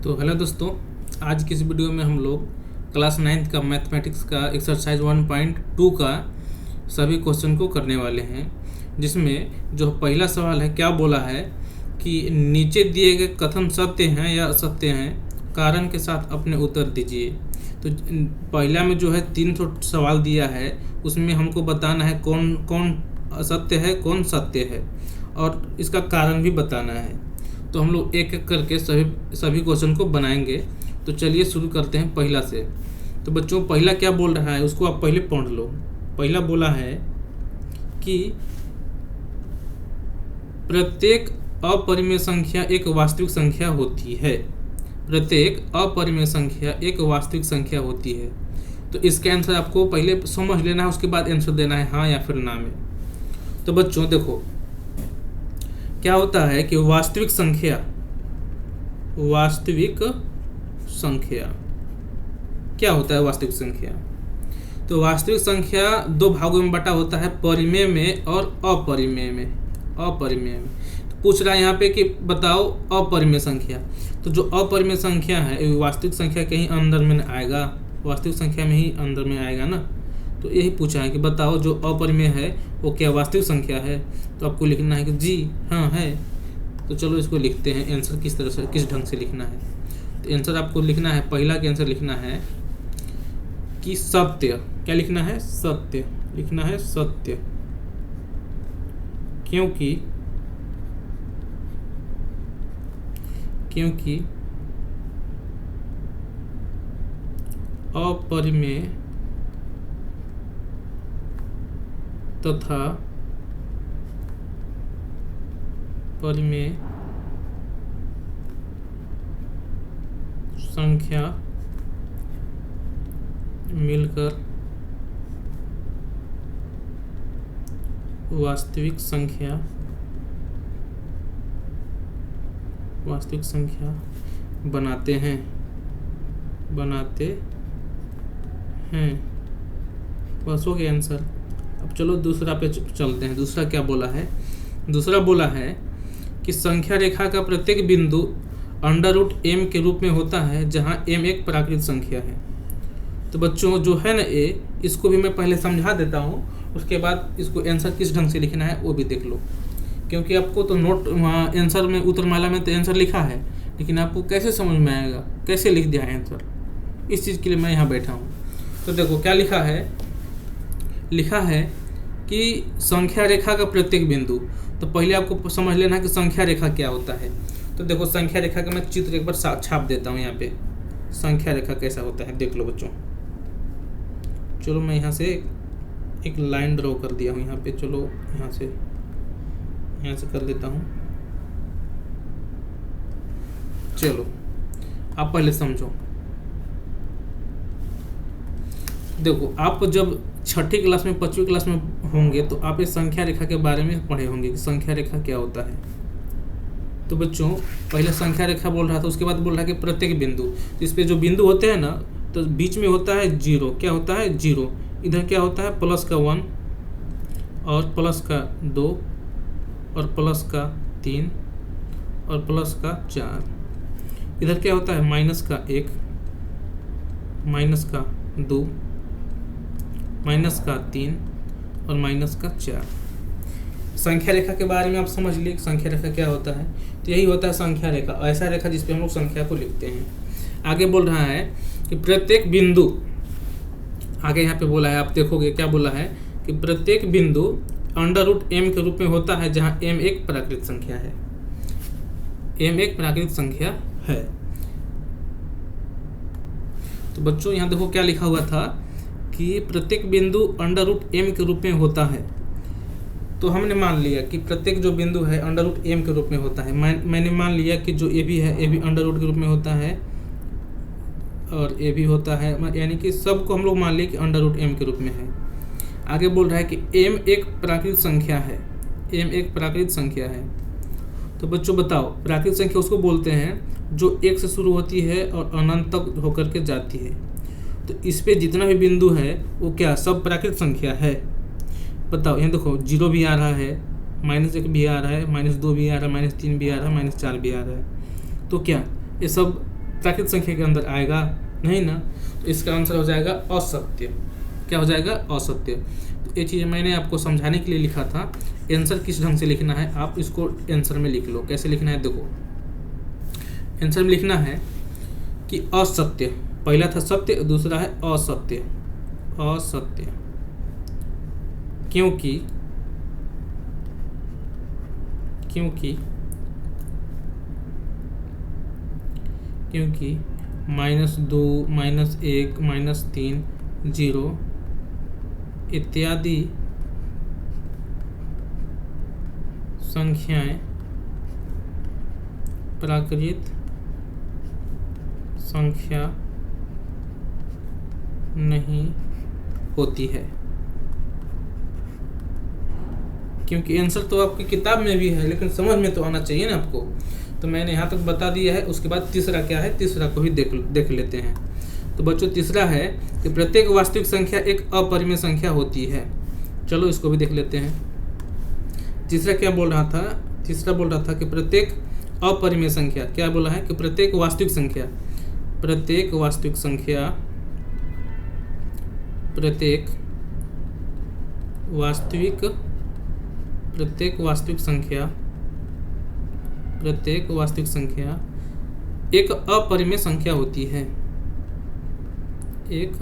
तो हेलो दोस्तों, आज की इस वीडियो में हम लोग क्लास 9th का मैथमेटिक्स का एक्सरसाइज 1.2 का सभी क्वेश्चन को करने वाले हैं। जिसमें जो पहला सवाल है, क्या बोला है कि नीचे दिए गए कथन सत्य हैं या असत्य हैं, कारण के साथ अपने उत्तर दीजिए। तो पहला में जो है 300 सवाल दिया है, उसमें हमको बताना है कौन कौन असत्य है कौन सत्य है और इसका कारण भी बताना है। तो हम लोग एक एक करके सभी क्वेश्चन को बनाएंगे। तो चलिए शुरू करते हैं पहला से। तो बच्चों, पहला क्या बोल रहा है उसको आप पहले पढ़ लो। पहला बोला है कि प्रत्येक अपरिमेय संख्या एक वास्तविक संख्या होती है। प्रत्येक अपरिमेय संख्या एक वास्तविक संख्या होती है। तो इसका आंसर आपको पहले समझ लेना है, उसके बाद आंसर देना है हाँ या फिर ना में। तो बच्चों देखो, क्या होता है कि वास्तविक संख्या क्या होता है वास्तविक संख्या? तो वास्तविक संख्या दो भागों में बटा होता है, परिमेय में और अपरिमेय में। तो पूछ रहा है यहाँ पे कि बताओ अपरिमेय संख्या। तो जो अपरिमेय संख्या है वास्तविक संख्या के ही अंदर में आएगा, वास्तविक संख्या में ही अंदर में आएगा ना। तो यही पूछा है कि बताओ जो अपरिमेय है वो क्या वास्तविक संख्या है। तो आपको लिखना है कि जी हाँ है। तो चलो इसको लिखते हैं, आंसर किस तरह से किस ढंग से लिखना है। तो आंसर आपको लिखना है, पहला के आंसर लिखना है कि सत्य। क्या लिखना है? सत्य लिखना है, सत्य। क्योंकि अपरिमेय तथा परिमेय संख्या मिलकर वास्तविक संख्या बनाते हैं। बस हो गया आंसर। अब चलो दूसरा पे चलते हैं। दूसरा क्या बोला है? दूसरा बोला है कि संख्या रेखा का प्रत्येक बिंदु √m के रूप में होता है, जहां m एक प्राकृत संख्या है। तो बच्चों जो है ना इसको भी मैं पहले समझा देता हूँ, उसके बाद इसको आंसर किस ढंग से लिखना है वो भी देख लो। क्योंकि आपको तो नोट वहाँ आंसर में उत्तरमाला में तो आंसर लिखा है, लेकिन आपको कैसे समझ में आएगा, कैसे लिख दिया है आंसर, इस चीज़ के लिए मैं यहाँ बैठा हूँ। तो देखो क्या लिखा है कि संख्या रेखा का प्रत्येक बिंदु। तो पहले आपको समझ लेना है कि संख्या रेखा क्या होता है। तो देखो संख्या रेखा का मैं चित्र एक बार छाप देता हूँ यहाँ पे। संख्या रेखा कैसा होता है देख लो बच्चों। चलो मैं यहाँ से एक लाइन ड्रॉ कर दिया हूँ यहाँ पे। चलो यहाँ से कर देता हूँ। चलो आप पहले समझो। देखो आप जब छठी क्लास में 5वीं क्लास में होंगे तो आप इस संख्या रेखा के बारे में पढ़े होंगे कि संख्या रेखा क्या होता है। तो बच्चों पहले संख्या रेखा बोल रहा था, उसके बाद बोल रहा है कि प्रत्येक बिंदु। तो इस पे जो बिंदु होते हैं ना, तो बीच में होता है जीरो। क्या होता है? जीरो। इधर क्या होता है? +1 और +2 और +3 और +4। इधर क्या होता है? -1 -2 -3 और -4। संख्या रेखा के बारे में आप समझ लिए संख्या रेखा क्या होता है। तो यही होता है संख्या रेखा, ऐसा रेखा जिस पे हम लोग संख्या को लिखते हैं। आगे बोल रहा है कि प्रत्येक बिंदु, आगे यहाँ पे बोला है, आप देखोगे क्या बोला है कि प्रत्येक बिंदु √m के रूप में होता है, जहाँ m एक प्राकृत संख्या है। m एक प्राकृत संख्या है। तो बच्चों यहाँ देखो क्या लिखा हुआ था कि प्रत्येक बिंदु √m के रूप में होता है। तो हमने मान लिया कि प्रत्येक जो बिंदु है √m के रूप में होता है। मैंने मान लिया कि जो a भी है a भी √ के रूप में होता है और a भी होता है, यानी कि सबको हम लोग मान लिए कि √m के रूप में है। आगे बोल रहा है कि m एक प्राकृत संख्या है। m एक प्राकृत संख्या है। तो बच्चों बताओ, प्राकृत संख्या उसको बोलते हैं जो 1 से शुरू होती है और अनंत तक होकर के जाती है। तो इस पे जितना भी बिंदु है वो क्या सब प्राकृत संख्या है। बताओ, यहाँ देखो 0 भी आ रहा है, -1 भी आ रहा है, -2 भी आ रहा है, -3 भी आ रहा है, -4 भी आ रहा है। तो क्या ये सब प्राकृत संख्या के अंदर आएगा नहीं ना, तो इसका आंसर हो जाएगा असत्य। क्या हो जाएगा? असत्य। तो ये चीज़ मैंने आपको समझाने के लिए लिखा था। आंसर किस ढंग से लिखना है आप इसको आंसर में लिख लो। कैसे लिखना है देखो, आंसर में लिखना है कि असत्य, पहला था सत्य, दूसरा है असत्य। असत्य क्योंकि -2, -1, -3, 0 इत्यादि संख्याएं प्राकृत संख्या नहीं होती है। क्योंकि आंसर तो आपकी किताब में भी है, लेकिन समझ में तो आना चाहिए ना आपको। तो मैंने यहाँ तक बता दिया है। उसके बाद तीसरा क्या है, तीसरा को भी देख लेते हैं। तो बच्चों तीसरा है कि प्रत्येक वास्तविक संख्या एक अपरिमेय संख्या होती है। चलो इसको भी देख लेते हैं। तीसरा क्या बोल रहा था? तीसरा बोल रहा था कि प्रत्येक अपरिमेय संख्या, क्या बोला है कि प्रत्येक वास्तविक संख्या एक अपरिमेय संख्या होती है। एक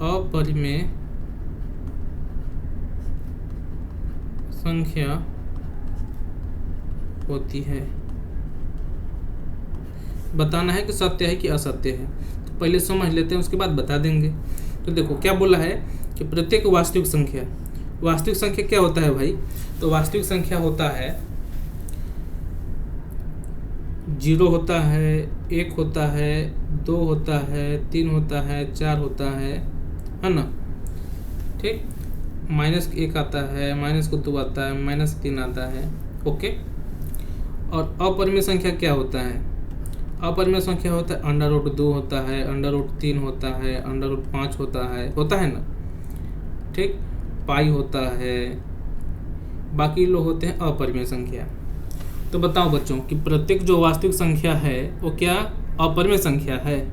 अपरिमेय संख्या होती है। बताना है कि सत्य है कि असत्य है। तो पहले समझ लेते हैं, उसके बाद बता देंगे। तो देखो क्या बोला है कि प्रत्येक वास्तविक संख्या क्या होता है भाई? तो वास्तविक संख्या होता है 0 होता है, 1 होता है, 2 होता है, 3 होता है, 4 होता है ना? ठीक। -1 आता है, -2 आता है, -3 आता है। ओके। और अपरिमेय संख्या क्या होता है? अपरिमेय संख्या होता है √2 होता है, √3 होता है, √5 होता है ना? ठीक। पाई होता है, बाकी लोग होते हैं अपरिमेय संख्या। तो बताओ बच्चों कि प्रत्येक जो वास्तविक संख्या है वो क्या अपरिमेय संख्या है?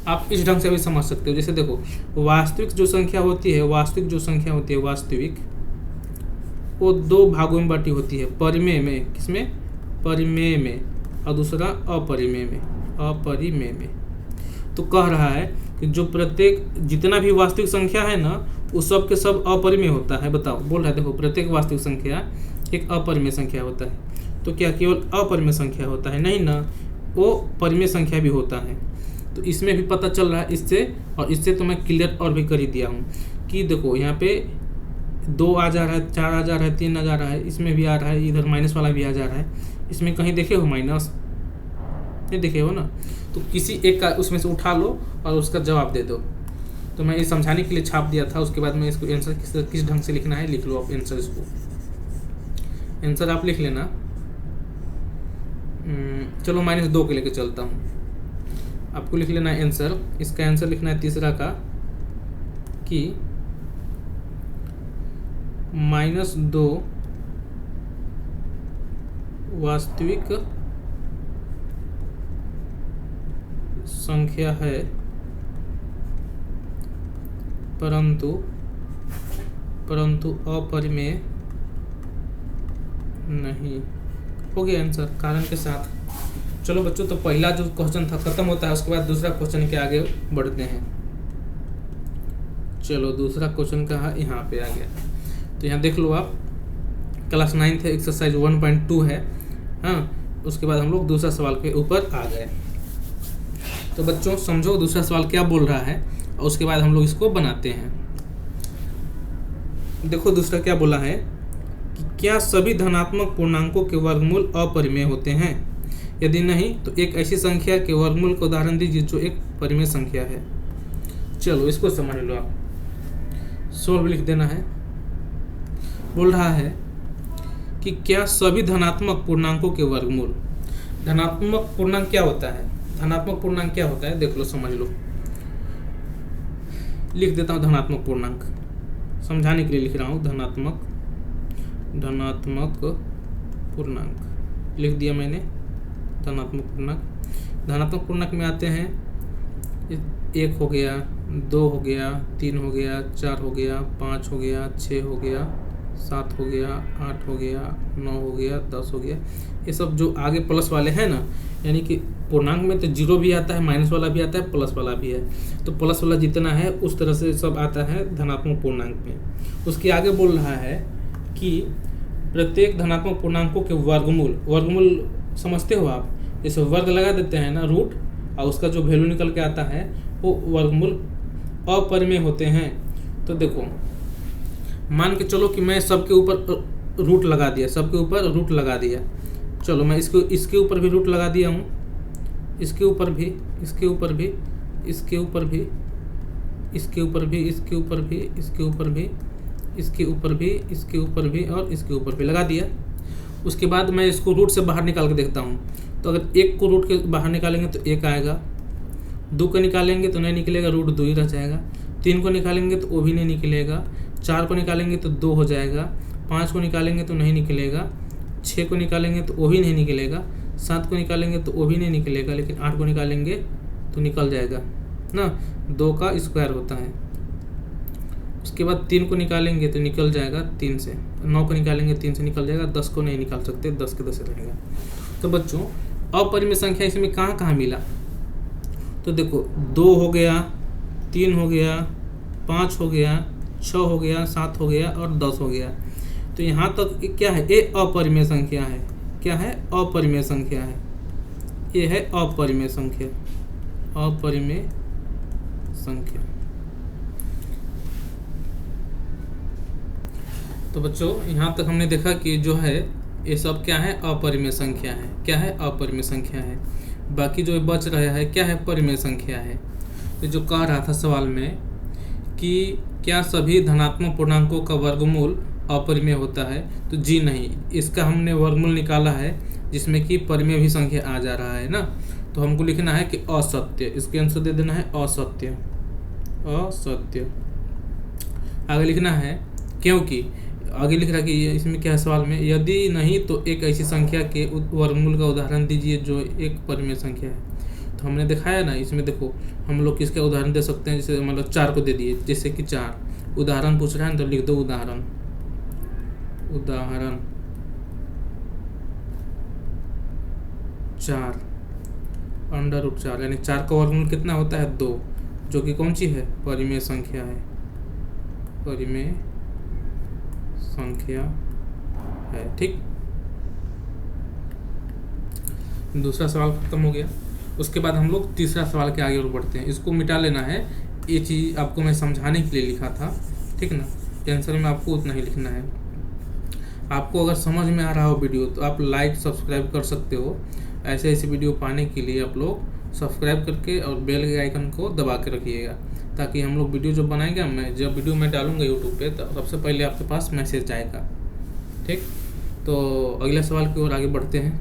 आप इस ढंग से भी समझ सकते हो। जैसे देखो, वास्तविक जो संख्या होती है वो 2 भागों में बांटी होती है। परिमेय में, किसमें? परिमेय में, और दूसरा अपरिमेय में। तो कह रहा है कि जो प्रत्येक जितना भी वास्तविक संख्या है ना, वो सब के सब अपरिमेय होता है। बताओ, बोल रहा है देखो, प्रत्येक वास्तविक संख्या एक अपरिमेय संख्या होता है। तो क्या केवल अपरिमेय संख्या होता है? नहीं ना, वो परिमेय संख्या भी होता है। तो इसमें भी पता चल रहा है इससे तो मैं क्लियर और भी कर ही दिया हूँ कि देखो यहाँ पे 2 आ जा रहा है, 4 आ जा रहा है, 3 आ जा रहा है, इसमें भी आ रहा है, इधर माइनस वाला भी आ जा रहा है। इसमें कहीं देखे हो माइनस? नहीं देखे हो ना? तो किसी एक का उसमें से उठा लो और उसका जवाब दे दो। तो मैं ये समझाने के लिए छाप दिया था। उसके बाद मैं इसको आंसर किस ढंग से लिखना है लिख लो आप। आंसर आप लिख लेना। चलो -2 के लेके चलता हूँ। आपको लिख लेना है आंसर। इसका आंसर लिखना है तीसरा का कि -2 वास्तविक संख्या है, परंतु अपरिमेय नहीं। हो गया आंसर कारण के साथ। चलो बच्चों, तो पहला जो क्वेश्चन था खत्म होता है। उसके बाद दूसरा क्वेश्चन के आगे बढ़ते हैं। चलो दूसरा क्वेश्चन कहाँ? यहाँ पे आ गया। तो यहाँ देख लो आप, क्लास 9 है, एक्सरसाइज 1.2 है। हाँ, उसके बाद हम लोग दूसरा सवाल के ऊपर आ गए। तो बच्चों समझो दूसरा सवाल क्या बोल रहा है, और उसके बाद हम लोग इसको बनाते हैं। देखो दूसरा क्या बोला है कि क्या सभी धनात्मक पूर्णांकों के वर्गमूल अपरिमेय होते हैं? यदि नहीं तो एक ऐसी संख्या के वर्गमूल का उदाहरण दीजिए जो एक परिमेय संख्या है। चलो इसको समझ लो आप। सोल्व लिख देना है। बोल रहा है कि क्या सभी धनात्मक पूर्णांकों के वर्गमूल। धनात्मक पूर्णांक क्या होता है? धनात्मक पूर्णांक क्या होता है देख लो, समझ लो। लिख देता हूँ धनात्मक पूर्णांक, समझाने के लिए लिख रहा हूँ। धनात्मक पूर्णांक लिख दिया मैंने। धनात्मक पूर्णांक। धनात्मक पूर्णांक में आते हैं 1 हो गया, 2 हो गया, 3 हो गया, 4 हो गया, 5 हो गया, 6 हो गया, 7 हो गया, 8 हो गया, 9 हो गया, 10 हो गया। ये सब जो आगे प्लस वाले हैं ना, यानी कि पूर्णांक में तो जीरो भी आता है, माइनस वाला भी आता है, प्लस वाला भी है। तो प्लस वाला जितना है उस तरह से सब आता है धनात्मक पूर्णांक में। उसके आगे बोल रहा है कि प्रत्येक धनात्मक पूर्णांकों के वर्गमूल समझते हो आप, जैसे वर्ग लगा देते हैं ना रूट, और उसका जो वैल्यू निकल के आता है वो वर्गमूल अपरिमेय होते हैं। तो देखो मान के चलो कि मैं सबके ऊपर रूट लगा दिया, सबके ऊपर रूट लगा दिया। चलो मैं इसके ऊपर भी रूट लगा दिया हूँ, इसके ऊपर भी, इसके ऊपर भी, इसके ऊपर भी, इसके ऊपर भी, इसके ऊपर भी, इसके ऊपर भी, इसके ऊपर भी, इसके ऊपर भी और इसके ऊपर भी लगा दिया। उसके बाद मैं इसको रूट से बाहर निकाल के देखता हूँ। तो अगर 1 को रूट के बाहर निकालेंगे तो 1 आएगा, 2 को निकालेंगे तो नहीं निकलेगा, रूट 2 ही रह जाएगा। 3 को निकालेंगे तो वो भी नहीं निकलेगा। 4 को निकालेंगे तो 2 हो जाएगा। 5 को निकालेंगे तो नहीं निकलेगा। 6 को निकालेंगे तो वो भी नहीं निकलेगा। 7 को निकालेंगे तो वो भी नहीं निकलेगा, लेकिन 8 को निकालेंगे तो निकल जाएगा ना, 2 का स्क्वायर होता है। उसके बाद 3 को निकालेंगे तो निकल जाएगा 3 से। 9 को निकालेंगे 3 से निकल जाएगा। 10 को नहीं निकाल सकते, 10 के 10 रहेगा। तो बच्चों अपरिमेय संख्या इसमें कहाँ कहाँ मिला, तो देखो 2 हो गया, 3 हो गया, 5 हो गया, 6 हो गया, 7 हो गया और 10 हो गया। तो यहाँ तक क्या है, ये अपरिमेय संख्या है। क्या है, अपरिमेय संख्या है। ये है अपरिमेय संख्या, अपरिमेय संख्या। तो बच्चों यहाँ तक हमने देखा कि जो है ये सब क्या है, अपरिमेय संख्या है। क्या है, अपरिमेय संख्या है। बाकी जो बच रहा है क्या है, परिमेय संख्या है। तो जो कह रहा था सवाल में कि क्या सभी धनात्मक पूर्णांकों का वर्गमूल अपरिमेय होता है, तो जी नहीं, इसका हमने वर्गमूल निकाला है जिसमें कि परिमेय भी संख्या आ जा रहा है ना। तो हमको लिखना है कि असत्य, इसके आंसर दे देना है असत्य, असत्य। आगे लिखना है, क्योंकि आगे लिख रहा है कि इसमें क्या है सवाल में, यदि नहीं तो एक ऐसी संख्या के वर्गमूल का उदाहरण दीजिए जो एक परिमेय संख्या है। तो हमने दिखाया ना, इसमें देखो हम लोग किसका उदाहरण दे सकते हैं, जैसे मतलब 4 को दे दिए, जैसे कि 4 उदाहरण पूछ रहा है तो लिख दो उदाहरण, उदाहरण 4 √4, यानी 4 का वर्गमूल कितना होता है, 2, जो कि कौन सी है, परिमेय संख्या है, परिमेय संख्या है। ठीक, दूसरा सवाल खत्म हो गया। उसके बाद हम लोग तीसरा सवाल के आगे और बढ़ते हैं। इसको मिटा लेना है, ये चीज़ आपको मैं समझाने के लिए लिखा था, ठीक ना। आंसर में आपको उतना ही लिखना है। आपको अगर समझ में आ रहा हो वीडियो तो आप लाइक सब्सक्राइब कर सकते हो। ऐसे ऐसे वीडियो पाने के लिए आप लोग सब्सक्राइब करके और बेल के आइकन को दबा के रखिएगा, ताकि हम लोग वीडियो जो बनाएंगे, मैं जब वीडियो मैं डालूंगा यूट्यूब पे तो सबसे पहले आपके पास मैसेज आएगा। ठीक, तो अगले सवाल की ओर आगे बढ़ते हैं।